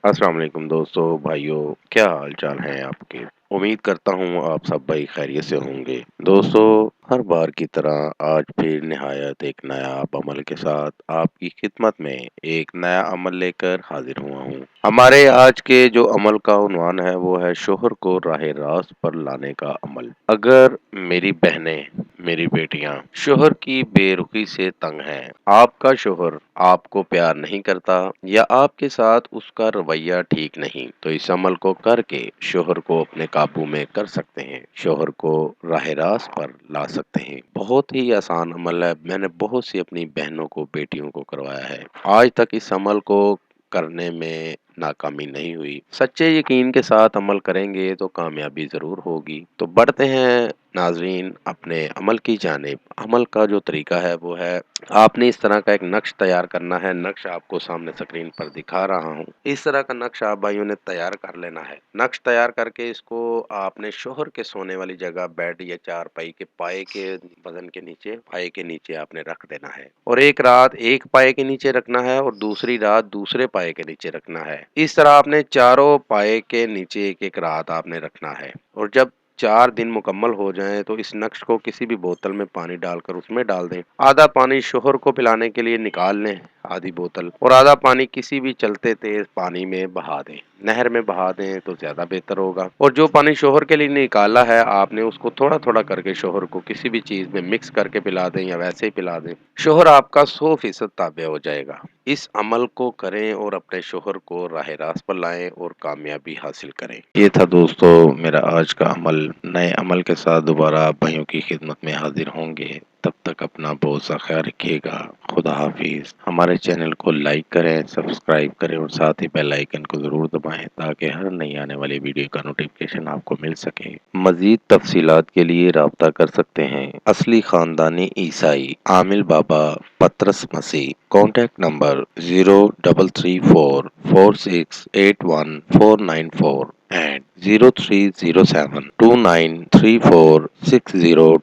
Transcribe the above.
अस्सलाम वालेकुम दोस्तों भाइयों, क्या हाल चाल हैं आपके। उम्मीद करता हूँ आप सब भाई खैरियत से होंगे। दोस्तों, हर बार की तरह आज फिर निहायत एक नायाब अमल के साथ आपकी खिदमत में एक नया अमल लेकर हाजिर हुआ हूँ। हमारे आज के जो अमल का उन्वान है वो है शोहर को राह रास्त पर लाने का अमल। अगर मेरी बहनें, मेरी बेटियां शोहर की बेरुखी से तंग हैं, आपका शोहर आपको प्यार नहीं करता या आपके साथ उसका रवैया ठीक नहीं, तो इस अमल को करके शोहर को अपने काबू में कर सकते हैं, शोहर को राह रास्त पर ला सकते हैं। बहुत ही आसान अमल है। मैंने बहुत सी अपनी बहनों को, बेटियों को करवाया है। आज तक इस अमल को करने में नाकामी नहीं हुई। सच्चे यकीन के साथ अमल करेंगे तो कामयाबी ज़रूर होगी। तो बढ़ते हैं नाज़रीन अपने अमल की जानिब। अमल का जो तरीका है वो है, आपने इस तरह का एक नक्श तैयार करना है। नक्श आपको सामने स्क्रीन पर दिखा रहा हूँ। इस तरह का नक्श आप भाइयों ने तैयार कर लेना है। नक्श तैयार करके इसको आपने शोहर के सोने वाली जगह बेड या चारपाई के पाए के बदन के नीचे, पाए के नीचे आपने रख देना है और एक रात एक पाए के नीचे रखना है और दूसरी रात दूसरे पाए के नीचे रखना है। इस तरह आपने चारों पाए के नीचे एक एक रात आपने रखना है और जब 4 दिन मुकम्मल हो जाएं तो इस नक्श को किसी भी बोतल में पानी डालकर उसमें डाल दें। आधा पानी शोहर को पिलाने के लिए निकाल लें, आधी बोतल, और आधा पानी किसी भी चलते तेज पानी में बहा दें। नहर में बहा दें तो ज्यादा बेहतर होगा। और जो पानी शोहर के लिए निकाला है आपने उसको थोड़ा थोड़ा करके शोहर को किसी भी चीज में मिक्स करके पिला दें या वैसे ही पिला दें। शोहर आपका 100% ताबे हो जाएगा। इस अमल को करें और अपने शोहर को राह रास्त पर लाएं और कामयाबी हासिल करें। ये था दोस्तों मेरा आज का अमल। नए अमल के साथ दोबारा आप भाइयों की खिदमत में हाजिर होंगे। तब तक अपना बहुत सा ख्याल रखिएगा। खुदा हाफिज। हमारे चैनल को लाइक करें, सब्सक्राइब करें और साथ ही बेल आइकन को जरूर दबाएं ताकि हर नई आने वाली वीडियो का नोटिफिकेशन आपको मिल सके। मजीद तफसीलात के लिए राब्ता कर सकते हैं असली खानदानी ईसाई आमिल बाबा पतरस मसीह। Contact number 0344468149 4 and 0307293460